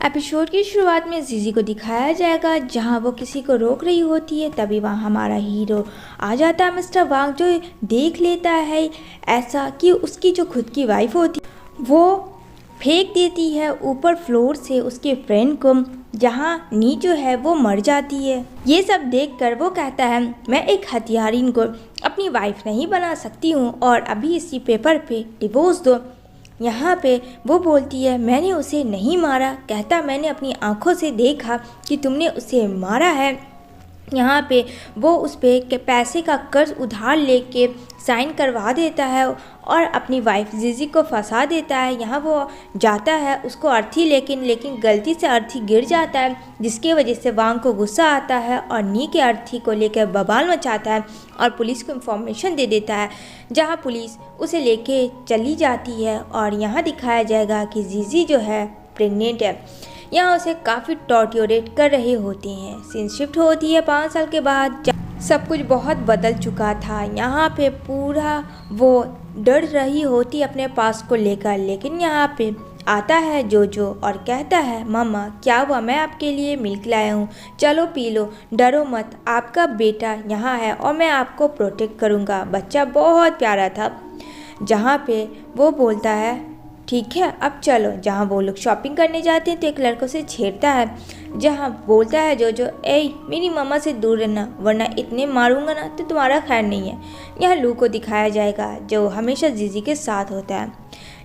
Episode की शुरुआत में जीजी को दिखाया जाएगा जहां वो किसी को रोक रही होती है। तभी वहां हमारा हीरो आ जाता है मिस्टर वांग, जो देख लेता है ऐसा कि उसकी जो खुद की वाइफ होती है वो फेंक देती है ऊपर फ्लोर से उसके फ्रेंड को, जहां नी जो है वो मर जाती है। ये सब देखकर वो कहता है मैं एक हथियारिन को अपनी वाइफ नहीं बना सकती हूँ और अभी इसी पेपर पे डिवोर्स दो। यहाँ पे वो बोलती है मैंने उसे नहीं मारा। कहता मैंने अपनी आंखों से देखा कि तुमने उसे मारा है। यहाँ पे वो उस पे पैसे का कर्ज उधार लेके साइन करवा देता है और अपनी वाइफ जीजी को फंसा देता है। यहाँ वो जाता है उसको अर्थी लेकिन गलती से अर्थी गिर जाता है, जिसकी वजह से वांग को गुस्सा आता है और नी के अर्थी को लेकर बवाल मचाता है और पुलिस को इन्फॉर्मेशन दे देता है, जहाँ पुलिस उसे लेके चली जाती है। और यहाँ दिखाया जाएगा कि जीजी जो है प्रेग्नेंट है। यहाँ उसे काफ़ी टॉर्चरेट कर रहे होते हैं। सीन शिफ्ट होती है 5 साल के बाद। सब कुछ बहुत बदल चुका था। यहाँ पे पूरा वो डर रही होती अपने पास को लेकर, लेकिन यहाँ पे आता है जोजो और कहता है मामा क्या हुआ, मैं आपके लिए मिल्क लाया हूँ, चलो पी लो, डरो मत, आपका बेटा यहाँ है और मैं आपको प्रोटेक्ट करूँगा। बच्चा बहुत प्यारा था। जहाँ पे वो बोलता है ठीक है अब चलो। जहाँ वो लोग शॉपिंग करने जाते हैं तो एक लड़कों से छेड़ता है, जहाँ बोलता है जो ए मेरी मम्मा से दूर रहना वरना इतने मारूंगा ना तो तुम्हारा खैर नहीं है। यहाँ लू को दिखाया जाएगा जो हमेशा जीजी के साथ होता है।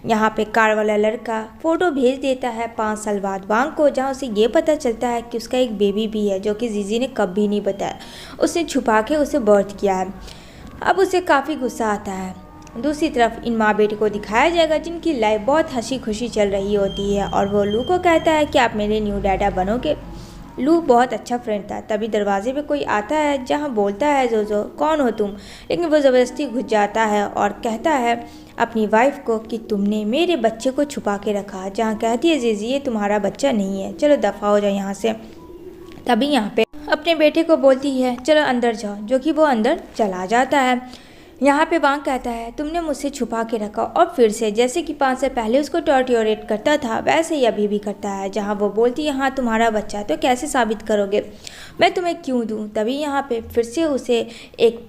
यहाँ पे कार वाला लड़का फ़ोटो भेज देता है 5 साल बाद वांग को, जहाँ उसे ये पता चलता है कि उसका एक बेबी भी है जो कि जीजी ने कभी नहीं बताया, उसने छुपा के उसे बर्थ किया है। अब उसे काफ़ी गुस्सा आता है। दूसरी तरफ इन माँ बेटे को दिखाया जाएगा जिनकी लाइफ बहुत हंसी खुशी चल रही होती है और वो लू को कहता है कि आप मेरे न्यू डैडा बनोगे। लू बहुत अच्छा फ्रेंड था। तभी दरवाजे पे कोई आता है जहाँ बोलता है जोजो कौन हो तुम, लेकिन वो ज़बरदस्ती घुस जाता है और कहता है अपनी वाइफ को कि तुमने मेरे बच्चे को छुपा के रखा। जहाँ कहती है जीजी ये तुम्हारा बच्चा नहीं है, चलो दफ़ा हो जाओ यहाँ से। तभी यहाँ पे अपने बेटे को बोलती है चलो अंदर जाओ, जो कि वो अंदर चला जाता है। यहाँ पे वांग कहता है तुमने मुझसे छुपा के रखा और फिर से जैसे कि 5 साल पहले उसको टॉर्चरेट करता था वैसे ही अभी भी करता है। जहाँ वो बोलती है हाँ तुम्हारा बच्चा है तो कैसे साबित करोगे, मैं तुम्हें क्यों दूँ। तभी यहाँ पे फिर से उसे एक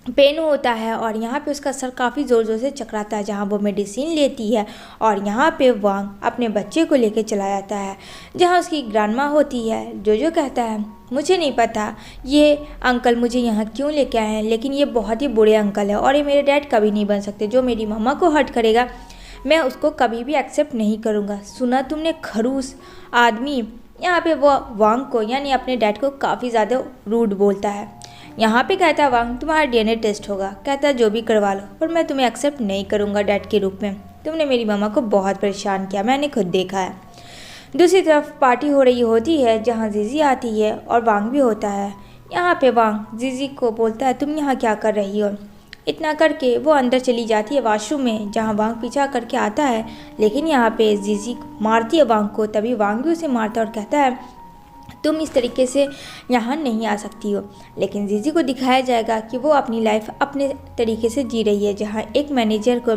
पेन होता है और यहाँ पे उसका सर काफ़ी ज़ोर ज़ोर से चकराता है, जहाँ वो मेडिसिन लेती है और यहाँ पे वांग अपने बच्चे को लेके चला जाता है, जहाँ उसकी ग्रैंडमा होती है। जो कहता है मुझे नहीं पता ये अंकल मुझे यहाँ क्यों लेके आए हैं, लेकिन ये बहुत ही बुरे अंकल है और ये मेरे डैड कभी नहीं बन सकते। जो मेरी मम्मा को हर्ट करेगा मैं उसको कभी भी एक्सेप्ट नहीं करूँगा। सुना तुमने खरूस आदमी। यहाँ पे वो वांग को यानी अपने डैड को काफ़ी ज़्यादा रूड बोलता है। यहाँ पे कहता है वांग तुम्हारा डीएनए टेस्ट होगा। कहता है जो भी करवा लो, पर मैं तुम्हें एक्सेप्ट नहीं करूँगा डैड के रूप में। तुमने मेरी मम्मा को बहुत परेशान किया, मैंने खुद देखा है। दूसरी तरफ पार्टी हो रही होती है जहाँ जीजी आती है और वांग भी होता है। यहाँ पे वांग जीजी को बोलता है तुम यहाँ क्या कर रही हो। इतना करके वो अंदर चली जाती है वॉशरूम में, जहाँ वांग पीछा करके आता है, लेकिन यहाँ पे जीजी मारती है वांग को। तभी वांग भी उसे मारता है और कहता है तुम इस तरीके से यहाँ नहीं आ सकती हो। लेकिन जीजी को दिखाया जाएगा कि वो अपनी लाइफ अपने तरीके से जी रही है, जहाँ एक मैनेजर को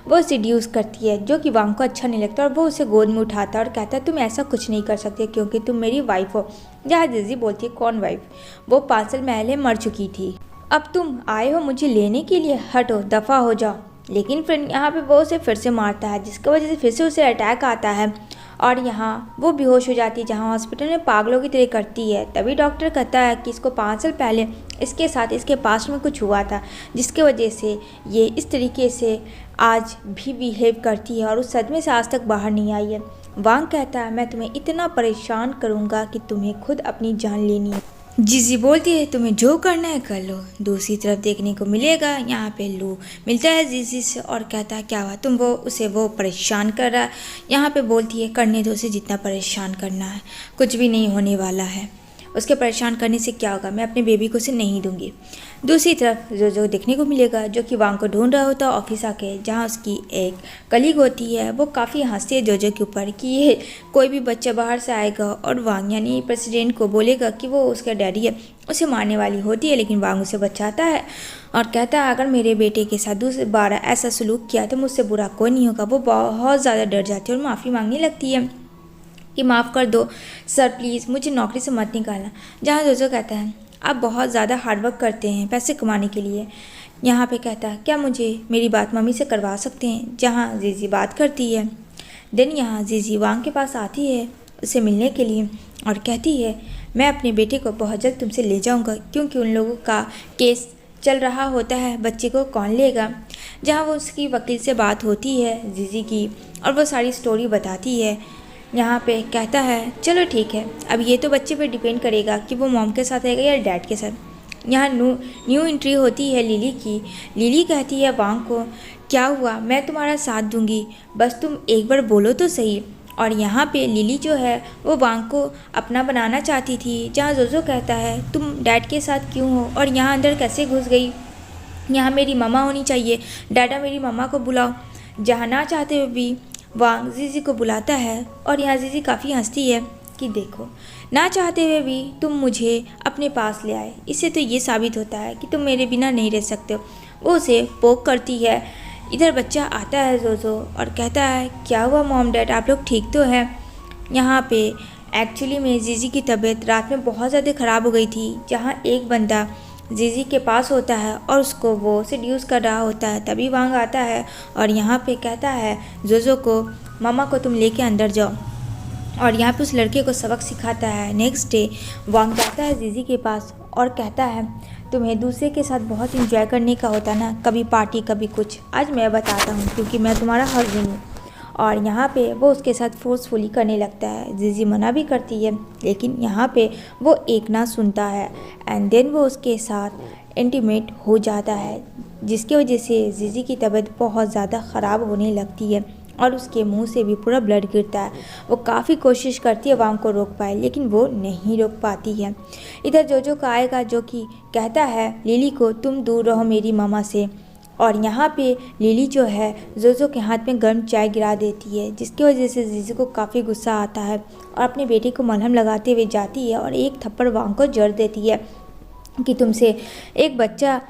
वो सीड्यूस करती है जो कि वांग को अच्छा नहीं लगता और वो उसे गोद में उठाता है और कहता है तुम ऐसा कुछ नहीं कर सकते क्योंकि तुम मेरी वाइफ हो। जहाँ जीजी बोलती है कौन वाइफ, वो 5 साल पहले मर चुकी थी, अब तुम आए हो मुझे लेने के लिए, हटो दफ़ा हो जाओ। लेकिन फिर यहाँ पे वो उसे फिर से मारता है, जिसकी वजह से फिर से उसे अटैक आता है और यहाँ वो बेहोश हो जाती है, जहाँ हॉस्पिटल में पागलों की तरह करती है। तभी डॉक्टर कहता है कि इसको 5 साल पहले इसके साथ इसके पास्ट में कुछ हुआ था, जिसके वजह से ये इस तरीके से आज भी बिहेव करती है और उस सदमे से आज तक बाहर नहीं आई है। वांग कहता है मैं तुम्हें इतना परेशान करूँगा कि तुम्हें खुद अपनी जान लेनी है। जीजी बोलती है तुम्हें जो करना है कर लो। दूसरी तरफ देखने को मिलेगा यहाँ पे लू मिलता है जीजी से और कहता है क्या हुआ तुम वो परेशान कर रहा है। यहाँ पे बोलती है करने दो उसे जितना परेशान करना है, कुछ भी नहीं होने वाला है, उसके परेशान करने से क्या होगा, मैं अपने बेबी को उसे नहीं दूंगी। दूसरी तरफ जो देखने को मिलेगा जो कि वांग को ढूंढ रहा होता है ऑफिस आके, जहाँ उसकी एक कलीग होती है। वो काफ़ी हंसती है जोजो के ऊपर कि ये कोई भी बच्चा बाहर से आएगा और वांग यानी प्रेसिडेंट को बोलेगा कि वो उसका डैडी है, उसे मारने वाली होती है। लेकिन वांग उसे बचाता है और कहता है अगर मेरे बेटे के साथ दूसरी बार ऐसा सलूक किया तो मुझसे बुरा कोई नहीं होगा। वो बहुत ज़्यादा डर जाती है और माफ़ी मांगने लगती है। कि माफ़ कर दो सर, प्लीज़ मुझे नौकरी से मत निकालना। जहाँ जोजो कहता है आप बहुत ज़्यादा हार्डवर्क करते हैं पैसे कमाने के लिए। यहाँ पे कहता है क्या मुझे मेरी बात मम्मी से करवा सकते हैं। जहाँ जीजी बात करती है। देन यहाँ जीजी वांग के पास आती है उसे मिलने के लिए और कहती है मैं अपने बेटे को बहुत जल्द तुमसे ले जाऊँगा, क्योंकि उन लोगों का केस चल रहा होता है, बच्चे को कौन लेगा। जहाँ वो उसकी वकील से बात होती है जीजी की और वो सारी स्टोरी बताती है। यहाँ पे कहता है चलो ठीक है, अब ये तो बच्चे पे डिपेंड करेगा कि वो मॉम के साथ रहेगा या डैड के साथ। यहाँ न्यू एंट्री होती है लिली की। लिली कहती है वांग को क्या हुआ, मैं तुम्हारा साथ दूंगी, बस तुम एक बार बोलो तो सही। और यहाँ पे लिली जो है वो वांग को अपना बनाना चाहती थी। जहाँ जोजो कहता है तुम डैड के साथ क्यों हो और यहाँ अंदर कैसे घुस गई, यहाँ मेरी मम्मा होनी चाहिए, डाडा मेरी मम्मा को बुलाओ। जहाँ ना चाहते हुए भी वांग जीजी को बुलाता है और यहाँ जीजी काफ़ी हंसती है कि देखो ना चाहते हुए भी तुम मुझे अपने पास ले आए, इससे तो ये साबित होता है कि तुम मेरे बिना नहीं रह सकते हो। वो उसे पोक करती है। इधर बच्चा आता है जोजो और कहता है क्या हुआ मॉम डैड, आप लोग ठीक तो हैं। यहाँ पे एक्चुअली में जीजी की तबीयत रात में बहुत ज़्यादा ख़राब हो गई थी। जहाँ एक बंदा जीजी के पास होता है और उसको वो सेड्यूस कर रहा होता है, तभी वांग आता है और यहाँ पे कहता है जोजो को मामा को तुम लेके अंदर जाओ और यहाँ पे उस लड़के को सबक सिखाता है। नेक्स्ट डे वांग जाता है जीजी के पास और कहता है तुम्हें दूसरे के साथ बहुत इंजॉय करने का होता ना, कभी पार्टी कभी कुछ, आज मैं बताता हूँ क्योंकि मैं तुम्हारा हस्बैंड हूँ। और यहाँ पे वो उसके साथ फोर्सफुली करने लगता है। जीजी मना भी करती है लेकिन यहाँ पे वो एक ना सुनता है एंड देन वो उसके साथ इंटीमेट हो जाता है, जिसकी वजह से जीजी की तबीयत बहुत ज़्यादा ख़राब होने लगती है और उसके मुंह से भी पूरा ब्लड गिरता है। वो काफ़ी कोशिश करती है वांग को रोक पाए लेकिन वो नहीं रोक पाती है। इधर जोजो का आएगा जो कि कहता है लिली को तुम दूर रहो मेरी मामा से। और यहाँ पे लिली जो है जोजो के हाथ में गर्म चाय गिरा देती है, जिसकी वजह से जीजी को काफ़ी गुस्सा आता है और अपने बेटे को मलहम लगाते हुए जाती है और एक थप्पड़ वांग को जड़ देती है कि तुमसे एक बच्चा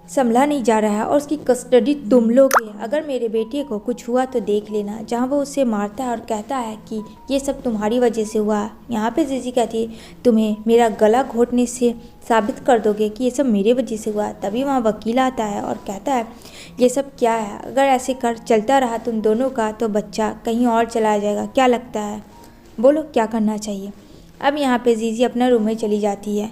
संभला नहीं जा रहा है और उसकी कस्टडी तुम लोगे, अगर मेरे बेटे को कुछ हुआ तो देख लेना। जहाँ वो उसे मारता है और कहता है कि ये सब तुम्हारी वजह से हुआ। यहाँ पे जीजी कहती है तुम्हें मेरा गला घोटने से साबित कर दोगे कि ये सब मेरे वजह से हुआ। तभी वहाँ वकील आता है और कहता है ये सब क्या है, अगर ऐसे कर चलता रहा तुम दोनों का तो बच्चा कहीं और चला जाएगा, क्या लगता है, बोलो क्या करना चाहिए। अब यहाँ पे जीजी अपना रूम में चली जाती है।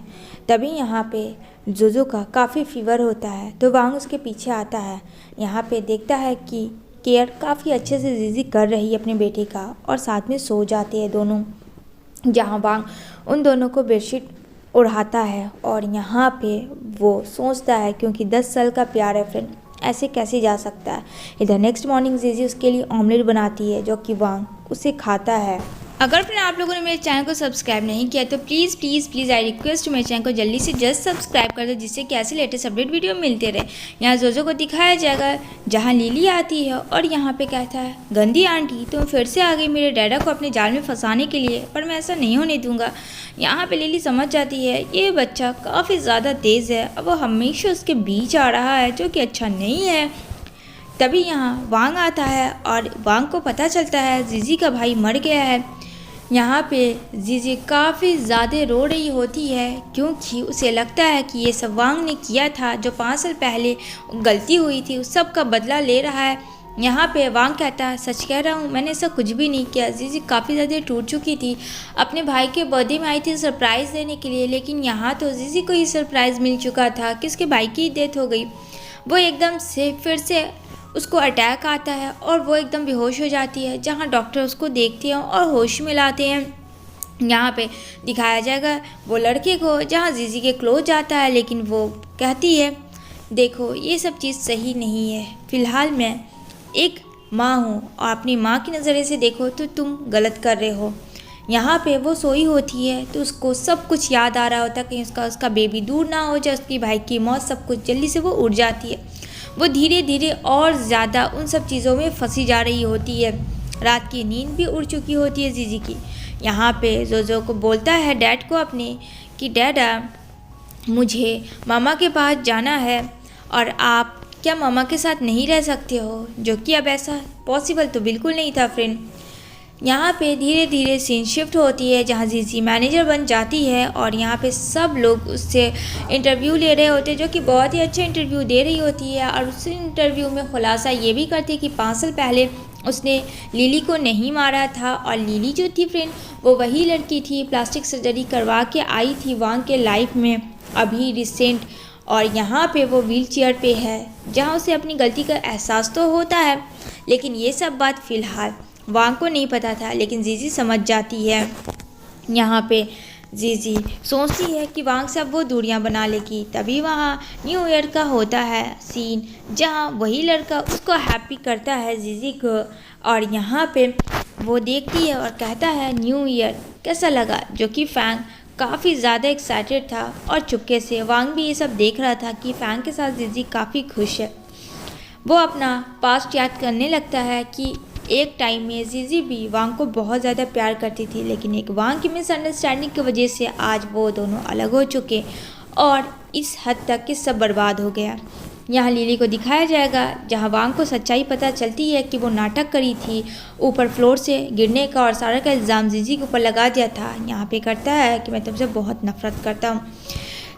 तभी यहाँ पे जोजो का काफ़ी फीवर होता है तो वांग उसके पीछे आता है। यहाँ पे देखता है कि केयर काफ़ी अच्छे से जीजी कर रही है अपने बेटे का और साथ में सो जाते हैं दोनों। जहाँ वांग उन दोनों को बेडशीट उड़ाता है और यहाँ पे वो सोचता है क्योंकि 10 साल का प्यार है फ्रेंड, ऐसे कैसे जा सकता है। इधर नेक्स्ट मॉर्निंग जीजी उसके लिए ऑमलेट बनाती है जो कि वांग उसे खाता है। अगर फिर आप लोगों ने मेरे चैनल को सब्सक्राइब नहीं किया तो please please please I request मेरे चैनल को जल्दी से जस्ट सब्सक्राइब कर दो, जिससे कि ऐसे लेटेस्ट अपडेट वीडियो मिलते रहे। यहाँ जोजो को दिखाया जाएगा जहाँ लिली आती है और यहाँ पे कहता है गंदी आंटी तुम फिर से आ गई मेरे डैडा को अपने जाल में फंसाने के लिए, पर मैं ऐसा नहीं होने दूंगा। यहाँ पे लिली समझ जाती है ये बच्चा काफ़ी ज़्यादा तेज़ है, अब वो हमेशा उसके बीच आ रहा है जो कि अच्छा नहीं है। तभी यहाँ वांग आता है और वांग को पता चलता है जीजी का भाई मर गया है। यहाँ पे जीजी काफ़ी ज़्यादा रो रही होती है क्योंकि उसे लगता है कि ये सब वांग ने किया था, जो 5 साल पहले गलती हुई थी उस सब का बदला ले रहा है। यहाँ पे वांग कहता है सच कह रहा हूँ मैंने ऐसा कुछ भी नहीं किया। जीजी काफ़ी ज़्यादा टूट चुकी थी, अपने भाई के बर्थडे में आई थी सरप्राइज़ देने के लिए, लेकिन यहाँ तो जीजी को ही सरप्राइज़ मिल चुका था कि उसके भाई की डेथ हो गई। वो एकदम से फिर से उसको अटैक आता है और वो एकदम बेहोश हो जाती है। जहाँ डॉक्टर उसको देखते हैं और होश में लाते हैं। यहाँ पे दिखाया जाएगा वो लड़के को जहाँ जीजी के क्लोज जाता है, लेकिन वो कहती है देखो ये सब चीज़ सही नहीं है, फ़िलहाल मैं एक माँ हूँ और अपनी माँ की नज़रिए से देखो तो तुम गलत कर रहे हो। यहाँ पे वो सोई होती है तो उसको सब कुछ याद आ रहा होता है कहीं उसका बेबी दूर ना हो जाए, उसकी भाई की मौत, सब कुछ। जल्दी से वो उड़ जाती है। वो धीरे धीरे और ज़्यादा उन सब चीज़ों में फंसी जा रही होती है। रात की नींद भी उड़ चुकी होती है जीजी की। यहाँ पे जोजो को बोलता है डैड को अपने कि डैडा मुझे मामा के पास जाना है और आप क्या मामा के साथ नहीं रह सकते हो, जो कि अब ऐसा पॉसिबल तो बिल्कुल नहीं था फ्रेंड। यहाँ पे धीरे धीरे सीन शिफ्ट होती है जहाँ जीजी मैनेजर बन जाती है और यहाँ पे सब लोग उससे इंटरव्यू ले रहे होते हैं, जो कि बहुत ही अच्छा इंटरव्यू दे रही होती है। और उस इंटरव्यू में खुलासा ये भी करती है कि 5 साल पहले उसने लिली को नहीं मारा था, और लिली जो थी फ्रेंड वो वही लड़की थी प्लास्टिक सर्जरी करवा के आई थी वांग के लाइफ में अभी रिसेंट। और यहाँ पे वो व्हील चेयर पे है जहाँ उसे अपनी गलती का एहसास तो होता है, लेकिन ये सब बात फ़िलहाल वांग को नहीं पता था, लेकिन जीजी समझ जाती है। यहाँ पे जीजी सोचती है कि वांग से अब वो दूरियां बना लेगी। तभी वहाँ न्यू ईयर का होता है सीन जहाँ वही लड़का उसको हैप्पी करता है जीजी को, और यहाँ पे वो देखती है और कहता है न्यू ईयर कैसा लगा, जो कि फैंग काफ़ी ज़्यादा एक्साइटेड था और चुपके से वांग भी ये सब देख रहा था कि फैंग के साथ जीजी काफ़ी खुश है। वो अपना पास्ट याद करने लगता है कि एक टाइम में जीजी भी वांग को बहुत ज़्यादा प्यार करती थी, लेकिन एक वांग की मिसअंडरस्टैंडिंग की वजह से आज वो दोनों अलग हो चुके और इस हद तक कि सब बर्बाद हो गया। यहाँ लिली को दिखाया जाएगा जहाँ वांग को सच्चाई पता चलती है कि वो नाटक करी थी ऊपर फ्लोर से गिरने का और सारा का इल्ज़ाम जीजी के ऊपर लगा दिया था। यहाँ पे करता है कि मैं तुमसे बहुत नफरत करता हूँ,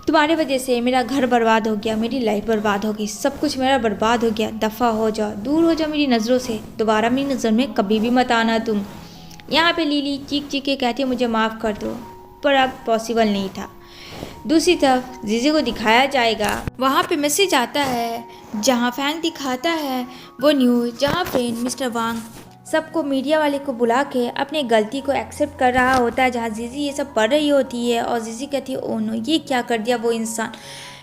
तुम्हारे वजह से मेरा घर बर्बाद हो गया, मेरी लाइफ बर्बाद हो गई, सब कुछ मेरा बर्बाद हो गया, दफ़ा हो जाओ, दूर हो जाओ मेरी नज़रों से, दोबारा मेरी नज़र में कभी भी मत आना तुम। यहाँ पे लिली चीख चीख के कहती है मुझे माफ़ कर दो, पर अब पॉसिबल नहीं था। दूसरी तरफ जीजी को दिखाया जाएगा, वहाँ पे मैसेज आता है जहाँ फैंग दिखाता है वो न्यूज़ जहाँ फ्रेंड मिस्टर वांग सबको मीडिया वाले को बुला के अपनी गलती को एक्सेप्ट कर रहा होता है, जहाँ जीजी ये सब पढ़ रही होती है और जीजी कहती है ओ नो ये क्या कर दिया वो इंसान।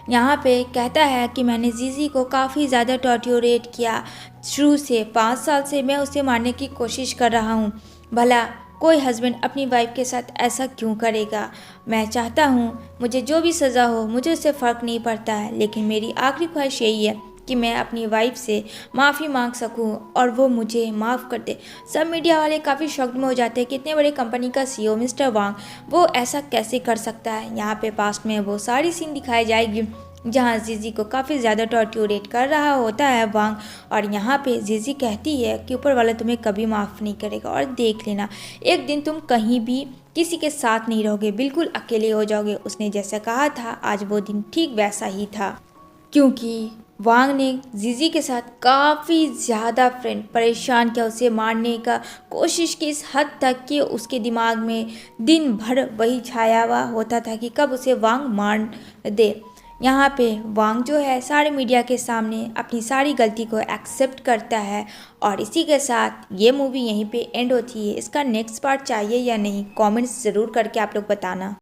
यहाँ पे कहता है कि मैंने जीजी को काफ़ी ज़्यादा टॉर्चरेट किया, शुरू से 5 साल से मैं उसे मारने की कोशिश कर रहा हूँ, भला कोई हस्बैंड अपनी वाइफ के साथ ऐसा क्यों करेगा। मैं चाहता हूँ मुझे जो भी सज़ा हो मुझे उससे फ़र्क नहीं पड़ता है, लेकिन मेरी आखिरी ख्वाहिश यही है कि मैं अपनी वाइफ से माफ़ी मांग सकूं और वो मुझे माफ़ कर दे। सब मीडिया वाले काफ़ी शॉक्ड में हो जाते हैं कि इतने बड़े कंपनी का सीईओ मिस्टर वांग वो ऐसा कैसे कर सकता है। यहाँ पे पास्ट में वो सारी सीन दिखाई जाएगी जहाँ जीजी को काफ़ी ज़्यादा टॉर्चरेट कर रहा होता है वांग, और यहाँ पे जीजी कहती है कि ऊपर वाला तुम्हें कभी माफ़ नहीं करेगा और देख लेना एक दिन तुम कहीं भी किसी के साथ नहीं रहोगे, बिल्कुल अकेले हो जाओगे। उसने जैसा कहा था आज वो दिन ठीक वैसा ही था, क्योंकि वांग ने जीजी के साथ काफ़ी ज़्यादा फ्रेंड परेशान किया, उसे मारने का कोशिश की इस हद तक कि उसके दिमाग में दिन भर वही छाया हुआ होता था कि कब उसे वांग मार दे। यहाँ पे वांग जो है सारे मीडिया के सामने अपनी सारी गलती को एक्सेप्ट करता है, और इसी के साथ ये मूवी यहीं पे एंड होती है। इसका नेक्स्ट पार्ट चाहिए या नहीं कमेंट्स ज़रूर करके आप लोग बताना।